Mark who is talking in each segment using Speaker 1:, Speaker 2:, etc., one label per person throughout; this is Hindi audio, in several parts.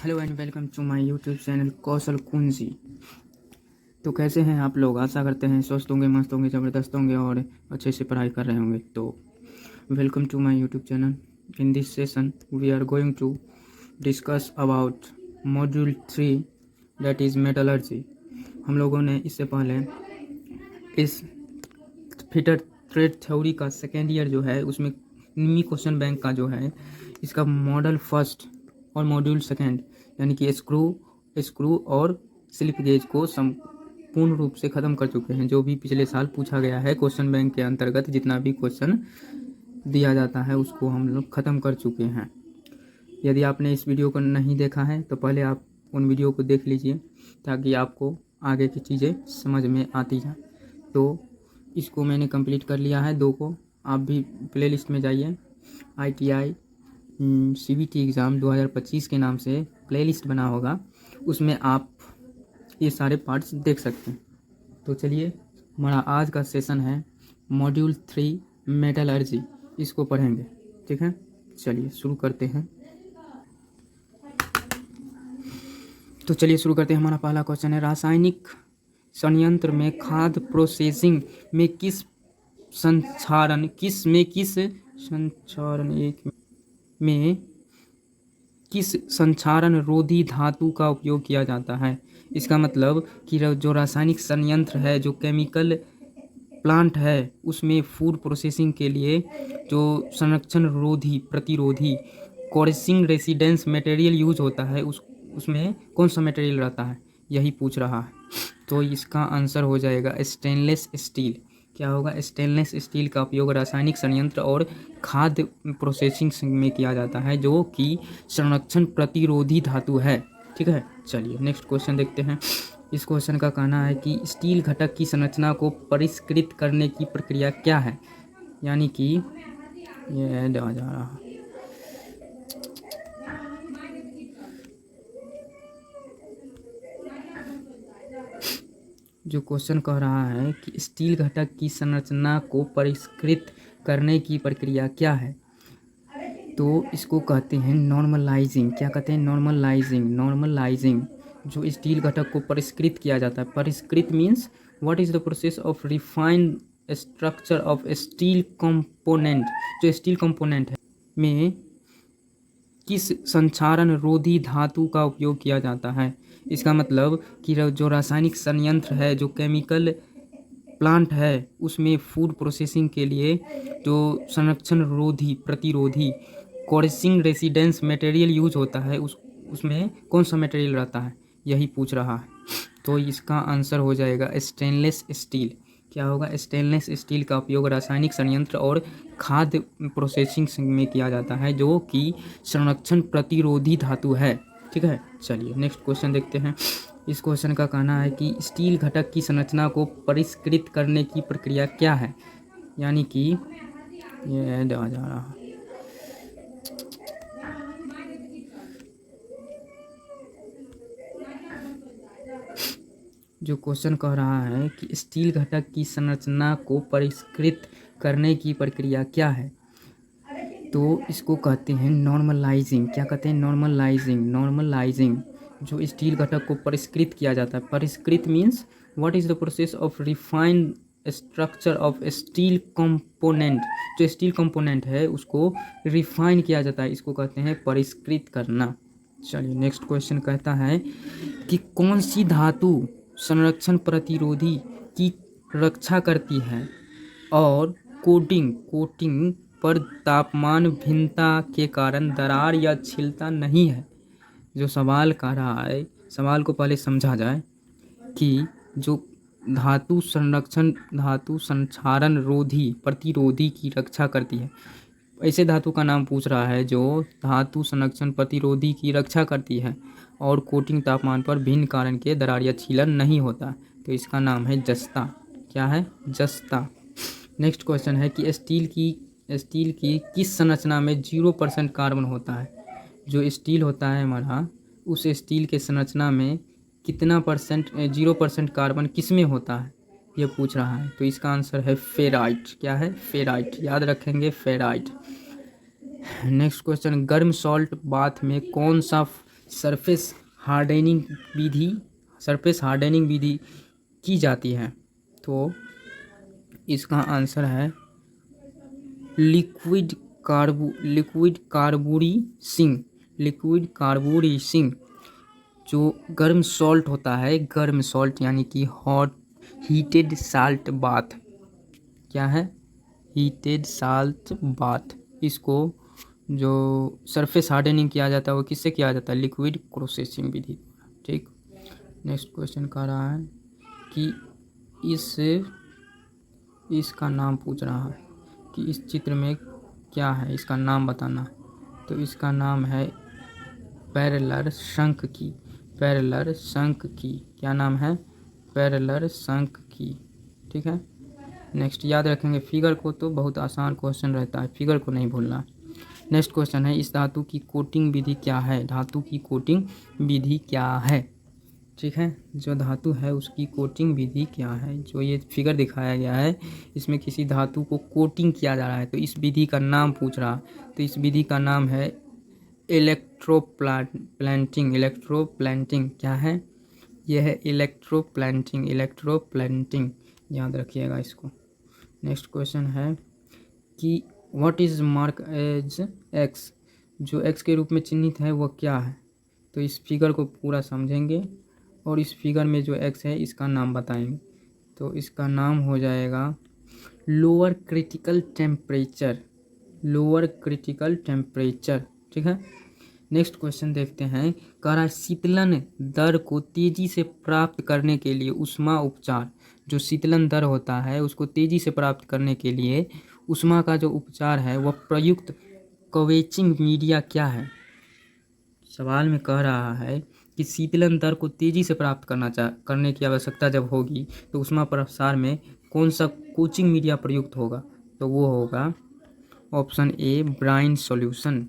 Speaker 1: Hello and welcome to my YouTube channel Kaushal Kunji. तो कैसे हैं आप लोग? आशा करते हैं स्वस्थ होंगे, मस्त होंगे, ज़बरदस्त होंगे और अच्छे से पढ़ाई कर रहे होंगे। तो welcome to my YouTube channel. In this session we are going to discuss about module 3 that is metallurgy. हम लोगों ने इससे पहले इस फिटर ट्रेड थ्योरी का सेकेंड ईयर जो है उसमें मिनी क्वेश्चन बैंक का जो है इसका मॉडल फर्स्ट और मॉड्यूल सेकेंड यानी कि स्क्रू और स्लिप गेज को संपूर्ण रूप से ख़त्म कर चुके हैं। जो भी पिछले साल पूछा गया है क्वेश्चन बैंक के अंतर्गत जितना भी क्वेश्चन दिया जाता है उसको हम लोग ख़त्म कर चुके हैं। यदि आपने इस वीडियो को नहीं देखा है तो पहले आप उन वीडियो को देख लीजिए ताकि आपको आगे की चीज़ें समझ में आती जाए। तो इसको मैंने कंप्लीट कर लिया है, 2 को। आप भी प्लेलिस्ट में जाइए, ITI CBT एग्ज़ाम 2025 के नाम से प्लेलिस्ट बना होगा, उसमें आप ये सारे पार्ट्स देख सकते हैं। तो चलिए, हमारा आज का सेशन है मॉड्यूल 3 मेटलर्जी, इसको पढ़ेंगे। ठीक है, चलिए शुरू करते हैं। तो चलिए शुरू करते हैं। हमारा पहला क्वेश्चन है, रासायनिक संयंत्र में खाद्य प्रोसेसिंग में किस संक्षारण रोधी धातु का उपयोग किया जाता है? इसका मतलब कि जो रासायनिक संयंत्र है, जो केमिकल प्लांट है, उसमें फूड प्रोसेसिंग के लिए जो संरक्षण रोधी प्रतिरोधी कोरेसिंग रेसिडेंस मटेरियल यूज होता है, उसमें कौन सा मटेरियल रहता है, यही पूछ रहा है। तो इसका आंसर हो जाएगा स्टेनलेस स्टील। क्या होगा? स्टेनलेस स्टील का उपयोग रासायनिक संयंत्र और खाद्य प्रोसेसिंग में किया जाता है, जो कि संरक्षण प्रतिरोधी धातु है। ठीक है, चलिए नेक्स्ट क्वेश्चन देखते हैं। इस क्वेश्चन का कहना है कि स्टील घटक की संरचना को परिष्कृत करने की प्रक्रिया क्या है? यानी कि ये जा रहा है, जो क्वेश्चन कह रहा है कि स्टील घटक की संरचना को परिष्कृत करने की प्रक्रिया क्या है, तो इसको कहते हैं नॉर्मलाइजिंग। क्या कहते हैं? नॉर्मलाइजिंग। जो स्टील घटक को परिष्कृत किया जाता है, परिष्कृत means what is the process of refined structure of steel component. जो स्टील कंपोनेंट है में किस संक्षारण रोधी धातु का उपयोग किया जाता है? इसका मतलब कि जो रासायनिक संयंत्र है, जो केमिकल प्लांट है, उसमें फूड प्रोसेसिंग के लिए जो संरक्षण रोधी प्रतिरोधी कोरेसिंग रेसिडेंस मटेरियल यूज होता है, उसमें कौन सा मटेरियल रहता है, यही पूछ रहा है। तो इसका आंसर हो जाएगा स्टेनलेस स्टील। क्या होगा? स्टेनलेस स्टील का उपयोग रासायनिक संयंत्र और खाद्य प्रोसेसिंग में किया जाता है, जो कि संरक्षण प्रतिरोधी धातु है। ठीक है, चलिए नेक्स्ट क्वेश्चन देखते हैं। इस क्वेश्चन का कहना है कि स्टील घटक की संरचना को परिष्कृत करने की प्रक्रिया क्या है? यानी कि ये जा रहा है, जो क्वेश्चन कह रहा है कि स्टील घटक की संरचना को परिष्कृत करने की प्रक्रिया क्या है, तो इसको कहते हैं नॉर्मलाइजिंग। क्या कहते हैं? नॉर्मलाइजिंग। जो स्टील घटक को परिष्कृत किया जाता है, परिष्कृत means what is the process of refined structure of steel component. जो स्टील कंपोनेंट है उसको रिफाइन किया जाता है, इसको कहते हैं परिष्कृत करना। चलिए नेक्स्ट क्वेश्चन कहता है कि कौन सी धातु संरक्षण प्रतिरोधी की रक्षा करती है और कोटिंग पर तापमान भिन्नता के कारण दरार या छिलता नहीं है? जो सवाल कर रहा है, सवाल को पहले समझा जाए कि जो धातु संक्षारण रोधी प्रतिरोधी की रक्षा करती है, ऐसे धातु का नाम पूछ रहा है जो धातु संरक्षण प्रतिरोधी की रक्षा करती है और कोटिंग तापमान पर भिन्न कारण के दरार या छीलन नहीं होता, तो इसका नाम है जस्ता। क्या है? जस्ता। नेक्स्ट क्वेश्चन है कि स्टील की किस संरचना में 0% कार्बन होता है? जो स्टील होता है हमारा, उस स्टील के संरचना में कितना परसेंट 0% कार्बन किस में होता है, ये पूछ रहा है। तो इसका आंसर है फेराइट। क्या है? फेराइट। याद रखेंगे, फेराइट। नेक्स्ट क्वेश्चन, गर्म सॉल्ट बाथ में कौन सा सरफेस हार्डनिंग विधि की जाती है? तो इसका आंसर है लिक्विड कार्बोरेसिंग। जो गर्म सॉल्ट होता है, गर्म सॉल्ट यानी कि हॉट हीटेड साल्ट बाथ, क्या है? Heated salt bath. इसको जो सरफेस हार्डनिंग किया जाता है वो किससे किया जाता है? लिक्विड प्रोसेसिंग विधि। ठीक। नेक्स्ट क्वेश्चन कह रहा है कि इसका नाम पूछ रहा है कि इस चित्र में क्या है, इसका नाम बताना। तो इसका नाम है पैरेलल शंख की। क्या नाम है? पैरेलल शंख की। ठीक है। नेक्स्ट याद रखेंगे फिगर को, तो बहुत आसान क्वेश्चन रहता है, फिगर को नहीं भूलना। नेक्स्ट क्वेश्चन है, इस धातु की कोटिंग विधि क्या है? धातु की कोटिंग विधि क्या है? ठीक है, जो धातु है उसकी कोटिंग विधि क्या है? जो ये फिगर दिखाया गया है, इसमें किसी धातु को कोटिंग किया जा रहा है, तो इस विधि का नाम पूछ रहा। तो इस विधि का नाम है इलेक्ट्रोप्लांटिंग। क्या है? यह है इलेक्ट्रोप्लांटिंग। याद रखिएगा इसको। नेक्स्ट क्वेश्चन है कि what is mark as x? जो एक्स के रूप में चिन्हित है वह क्या है? तो इस फिगर को पूरा समझेंगे और इस फिगर में जो एक्स है इसका नाम बताएंगे। तो इसका नाम हो जाएगा लोअर क्रिटिकल टेम्परेचर। ठीक है। नेक्स्ट क्वेश्चन देखते हैं। कह रहा है शीतलन दर को तेजी से प्राप्त करने के लिए ऊष्मा उपचार। जो शीतलन दर होता है उसको तेजी से प्राप्त करने के लिए ऊष्मा का जो उपचार है वह प्रयुक्त कवेचिंग मीडिया क्या है? सवाल में कह रहा है कि शीतलन दर को तेजी से प्राप्त करने की आवश्यकता जब होगी तो ऊष्मा प्रसार में कौन सा कोचिंग मीडिया प्रयुक्त होगा? तो वो होगा ऑप्शन ए ब्राइन सॉल्यूशन।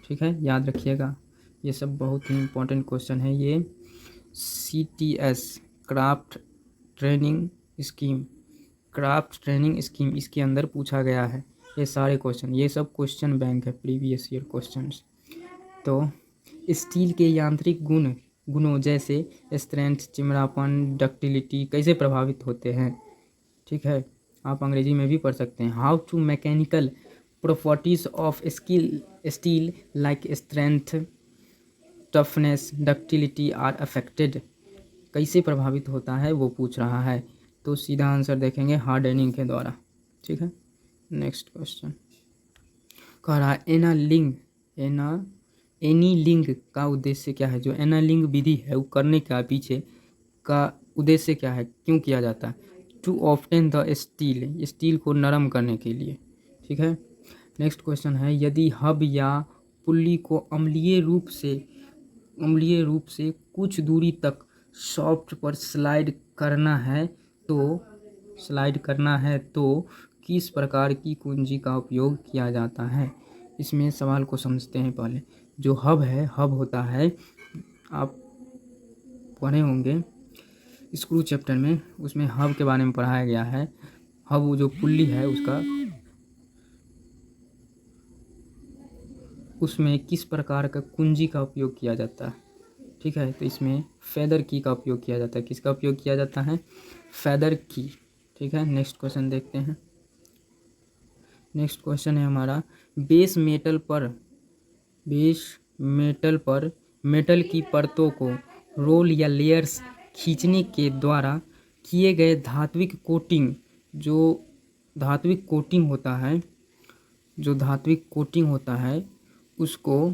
Speaker 1: ठीक है, याद रखिएगा। ये सब बहुत ही इंपॉर्टेंट क्वेश्चन है। ये CTS क्राफ्ट ट्रेनिंग स्कीम इसके अंदर पूछा गया है ये सारे क्वेश्चन। ये सब क्वेश्चन बैंक है, प्रीवियस ईयर क्वेश्चंस। तो स्टील के यांत्रिक गुणों जैसे स्ट्रेंथ, चिमरापन, डक्टिलिटी कैसे प्रभावित होते हैं? ठीक है, आप अंग्रेजी में भी पढ़ सकते हैं। How to mechanical properties of steel like strength, toughness, ductility are affected. कैसे प्रभावित होता है वो पूछ रहा है। तो सीधा आंसर देखेंगे हार्डनिंग के द्वारा। ठीक है। नेक्स्ट क्वेश्चन कह रहा है एनीलिंग का उद्देश्य क्या है? जो एनालिंग विधि है वो करने का पीछे का उद्देश्य क्या है, क्यों किया जाता है? टू ऑफ्टेन द स्टील को नरम करने के लिए। ठीक है। नेक्स्ट क्वेश्चन है यदि हब या पुल्ली को अम्लीय रूप से कुछ दूरी तक सॉफ्ट पर स्लाइड करना है तो किस प्रकार की कुंजी का उपयोग किया जाता है? इसमें सवाल को समझते हैं पहले। जो हब होता है, आप पढ़े होंगे स्क्रू चैप्टर में, उसमें हब के बारे में पढ़ाया गया है। हब जो पुल्ली है उसमें किस प्रकार का कुंजी का उपयोग किया जाता है? ठीक है, तो इसमें फेदर की का उपयोग किया जाता है। किसका उपयोग किया जाता है? फेदर की। ठीक है। नेक्स्ट क्वेश्चन देखते हैं। नेक्स्ट क्वेश्चन है हमारा बेस मेटल पर मेटल की परतों को रोल या लेयर्स खींचने के द्वारा किए गए धात्विक कोटिंग होता है उसको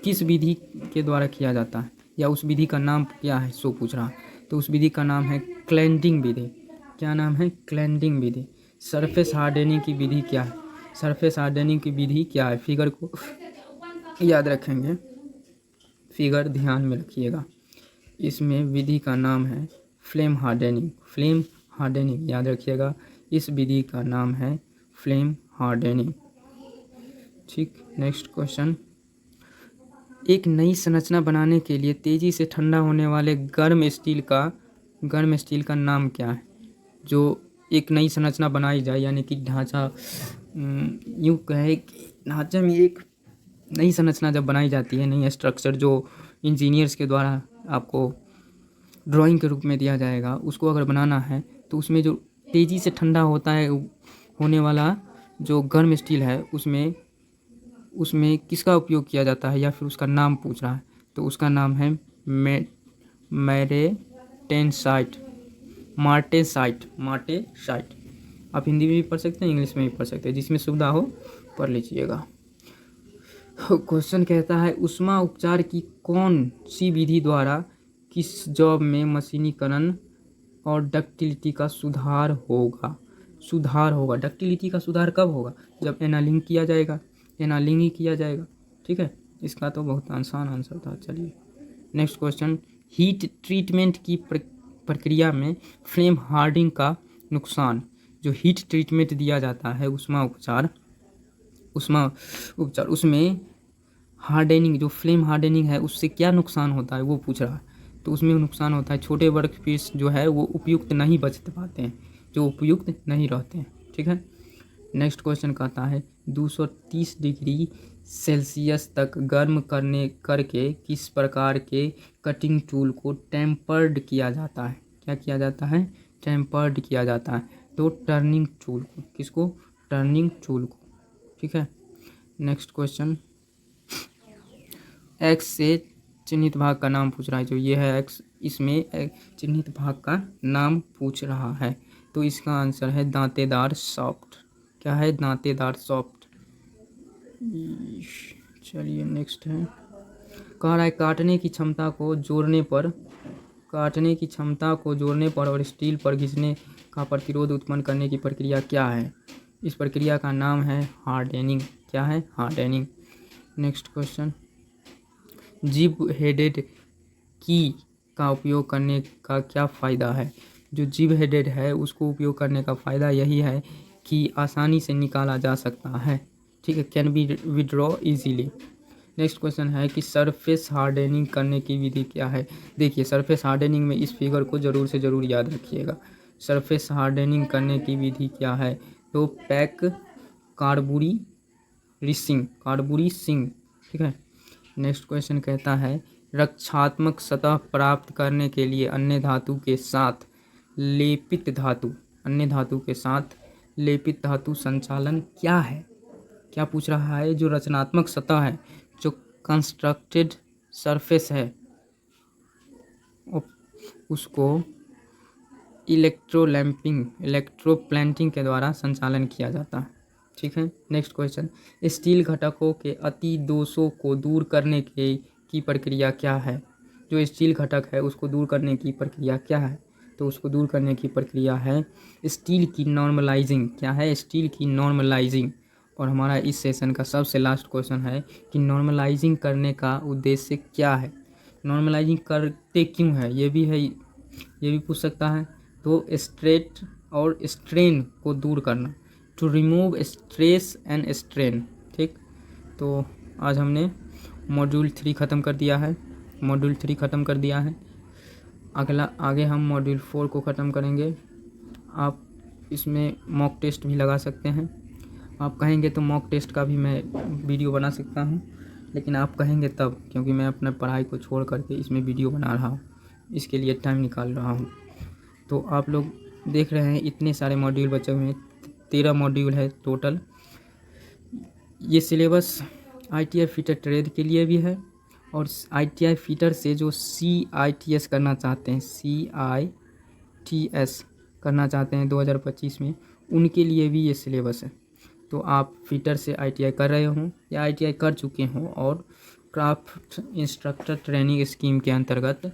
Speaker 1: किस विधि के द्वारा किया जाता है, या उस विधि का नाम क्या है सो पूछ रहा। तो उस विधि का नाम है क्लेंडिंग विधि। क्या नाम है? क्लेंडिंग विधि। सरफेस हार्डनिंग की विधि क्या है? फिगर को याद रखेंगे, फिगर ध्यान में रखिएगा। इसमें विधि का नाम है फ्लेम हार्डनिंग। याद रखिएगा, इस विधि का नाम है फ्लेम हार्डनिंग। ठीक। नेक्स्ट क्वेश्चन, एक नई संरचना बनाने के लिए तेजी से ठंडा होने वाले गर्म स्टील का नाम क्या है? जो एक नई संरचना बनाई जाए, यानी कि ढांचा यूँ कहे ढांचे में एक नई संरचना जब बनाई जाती है, नई स्ट्रक्चर जो इंजीनियर्स के द्वारा आपको ड्राइंग के रूप में दिया जाएगा, उसको अगर बनाना है तो उसमें जो तेज़ी से ठंडा होता है होने वाला जो गर्म स्टील है, उसमें उसमें किसका उपयोग किया जाता है या फिर उसका नाम पूछ रहा है, तो उसका नाम है मैग्नेटेनसाइट, मार्टेसाइट। आप हिंदी में भी पढ़ सकते हैं, इंग्लिश में भी पढ़ सकते हैं, जिसमें सुविधा हो पढ़ लीजिएगा। क्वेश्चन कहता है ऊष्मा उपचार की कौन सी विधि द्वारा किस जॉब में मशीनीकरण और डक्टिलिटी का सुधार होगा। डक्टिलिटी का सुधार कब होगा? जब एनालिंग किया जाएगा, एनालिंग ही किया जाएगा। ठीक है, इसका तो बहुत आसान आंसर था। चलिए नेक्स्ट क्वेश्चन, हीट ट्रीटमेंट की प्रक्रिया में फ्लेम हार्डिंग का नुकसान। जो हीट ट्रीटमेंट दिया जाता है ऊष्मा उपचार, उसमें हार्डनिंग, जो फ्लेम हार्डनिंग है, उससे क्या नुकसान होता है वो पूछ रहा है। तो उसमें नुकसान होता है छोटे वर्क पीस जो है वो उपयुक्त नहीं बच पाते हैं, जो उपयुक्त नहीं रहते हैं। ठीक है, नेक्स्ट क्वेश्चन कहता है 230 डिग्री सेल्सियस तक गर्म करके किस प्रकार के कटिंग टूल को टेम्पर्ड किया जाता है। क्या किया जाता है? टेम्पर्ड किया जाता है। तो टर्निंग टूल को, किसको? टर्निंग टूल को। ठीक है, नेक्स्ट क्वेश्चन, एक्स से चिन्हित भाग का नाम पूछ रहा है। जो ये है एक्स, इसमें चिन्हित भाग का नाम पूछ रहा है। तो इसका आंसर है दांतेदार सॉफ्ट। क्या है? दांतेदार सॉफ्ट। चलिए नेक्स्ट है, कह रहा है काटने की क्षमता को जोड़ने पर और स्टील पर घिसने का प्रतिरोध उत्पन्न करने की प्रक्रिया क्या है? इस प्रक्रिया का नाम है हार्डनिंग। क्या है? हार्डनिंग। नेक्स्ट क्वेश्चन, जिब हेडेड की का उपयोग करने का क्या फ़ायदा है? जो जिब हेडेड है उसको उपयोग करने का फ़ायदा यही है कि आसानी से निकाला जा सकता है। ठीक है, can be withdraw easily. Next question है कि सरफेस हार्डनिंग करने की विधि क्या है? देखिए, सरफेस हार्डनिंग में इस फिगर को ज़रूर से ज़रूर याद रखिएगा। सरफेस हार्डनिंग करने की विधि क्या है? तो पैक कार्बोरिसिंग। ठीक है, नेक्स्ट क्वेश्चन कहता है रक्षात्मक सतह प्राप्त करने के लिए अन्य धातु के साथ लेपित धातु संचालन क्या है? क्या पूछ रहा है? जो रचनात्मक सतह है, जो कंस्ट्रक्टेड सरफेस है, उसको इलेक्ट्रोप्लेटिंग के द्वारा संचालन किया जाता है। ठीक है, नेक्स्ट क्वेश्चन, स्टील घटकों के अति दोषों को दूर करने की प्रक्रिया क्या है? जो स्टील घटक है उसको दूर करने की प्रक्रिया क्या है? तो उसको दूर करने की प्रक्रिया है स्टील की नॉर्मलाइजिंग। क्या है? स्टील की नॉर्मलाइजिंग। और हमारा इस सेशन का सबसे लास्ट क्वेश्चन है कि नॉर्मलाइजिंग करने का उद्देश्य क्या है? नॉर्मलाइजिंग करते क्यों है? ये भी पूछ सकता है। तो स्ट्रेट और स्ट्रेन को दूर करना, to remove stress and strain. ठीक, तो आज हमने मॉड्यूल 3 ख़त्म कर दिया है। आगे हम मॉड्यूल 4 को ख़त्म करेंगे। आप इसमें मॉक टेस्ट भी लगा सकते हैं। आप कहेंगे तो मॉक टेस्ट का भी मैं वीडियो बना सकता हूँ, लेकिन आप कहेंगे तब, क्योंकि मैं अपने पढ़ाई को छोड़ करके इसमें वीडियो बना रहा हूँ, इसके लिए टाइम निकाल रहा हूँ। तो आप लोग देख रहे हैं इतने सारे मॉड्यूल बचे हुए हैं, 13 मॉड्यूल है टोटल। ये सिलेबस ITI फिटर ट्रेड के लिए भी है, और ITI फिटर से जो CITS करना चाहते हैं, CITS करना चाहते हैं 2025 में, उनके लिए भी ये सिलेबस है। तो आप फिटर से ITI कर रहे हों या ITI कर चुके हों और क्राफ्ट इंस्ट्रक्टर ट्रेनिंग स्कीम के अंतर्गत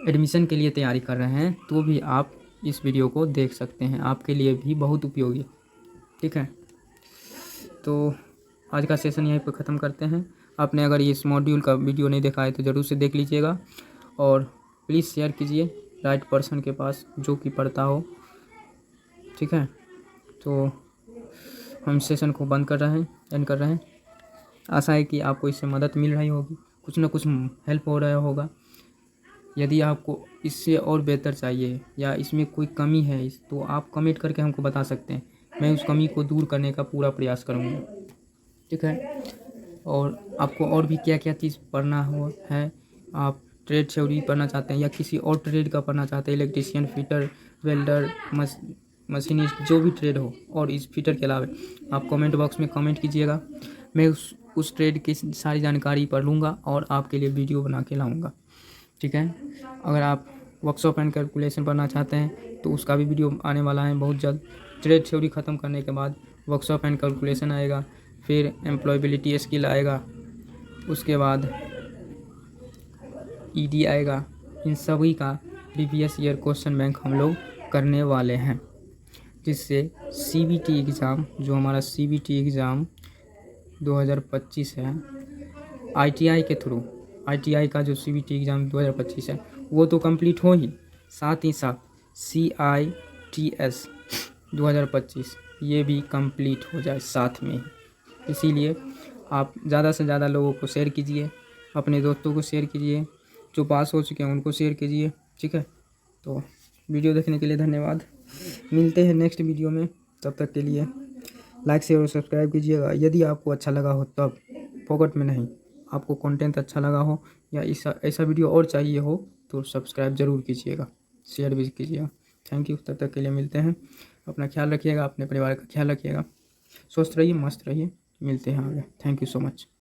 Speaker 1: एडमिशन के लिए तैयारी कर रहे हैं, तो भी आप इस वीडियो को देख सकते हैं, आपके लिए भी बहुत उपयोगी। ठीक है, तो आज का सेशन यहीं पर ख़त्म करते हैं। आपने अगर इस मॉड्यूल का वीडियो नहीं देखा है तो ज़रूर से देख लीजिएगा, और प्लीज़ शेयर कीजिए राइट पर्सन के पास जो कि पढ़ता हो। ठीक है, तो हम सेशन को एंड कर रहे हैं। आशा है कि आपको इससे मदद मिल रही होगी, कुछ ना कुछ हेल्प हो रहा होगा। यदि आपको इससे और बेहतर चाहिए या इसमें कोई कमी है तो आप कमेंट करके हमको बता सकते हैं। मैं उस कमी को दूर करने का पूरा प्रयास करूँगा। ठीक है। और आपको और भी क्या क्या चीज़ पढ़ना हो है, आप ट्रेड थ्योरी पढ़ना चाहते हैं या किसी और ट्रेड का पढ़ना चाहते हैं, इलेक्ट्रीशियन, फिटर, वेल्डर, मशीनिस्ट, जो भी ट्रेड हो, और इस फिटर के अलावा आप कमेंट बॉक्स में कमेंट कीजिएगा। मैं उस ट्रेड की सारी जानकारी पढ़ लूँगा और आपके लिए वीडियो बना के लाऊँगा। ठीक है। अगर आप वर्कशॉप एंड कैलकुलेशन पढ़ना चाहते हैं तो उसका भी वीडियो आने वाला है बहुत जल्द। ट्रेड थ्योरी ख़त्म करने के बाद वर्कशॉप एंड कैलकुलेशन आएगा, फिर एम्प्लॉयबिलिटी स्किल आएगा, उसके बाद ईडी आएगा। इन सभी का प्रीवियस ईयर क्वेश्चन बैंक हम लोग करने वाले हैं, जिससे सीबीटी एग्ज़ाम, जो हमारा सीबीटी एग्ज़ाम 2025 है, आईटीआई के थ्रू, आईटीआई का जो सीबीटी एग्ज़ाम 2025 है वो तो कंप्लीट हो ही, साथ ही साथ CITS 2025 ये भी कंप्लीट हो जाए साथ में ही। इसीलिए आप ज़्यादा से ज़्यादा लोगों को शेयर कीजिए, अपने दोस्तों को शेयर कीजिए, जो पास हो चुके हैं उनको शेयर कीजिए। ठीक है। तो वीडियो देखने के लिए धन्यवाद। मिलते हैं नेक्स्ट वीडियो में, तब तक के लिए लाइक शेयर और सब्सक्राइब कीजिएगा यदि आपको अच्छा लगा हो, तब फोकट में नहीं। आपको कंटेंट अच्छा लगा हो या ऐसा वीडियो और चाहिए हो तो सब्सक्राइब ज़रूर कीजिएगा, शेयर भी कीजिएगा। Thank you. तब तक के लिए मिलते हैं। अपना ख्याल रखिएगा, अपने परिवार का ख्याल रखिएगा। स्वस्थ रहिए, मस्त रहिए। मिलते हैं आगे। Thank you so much.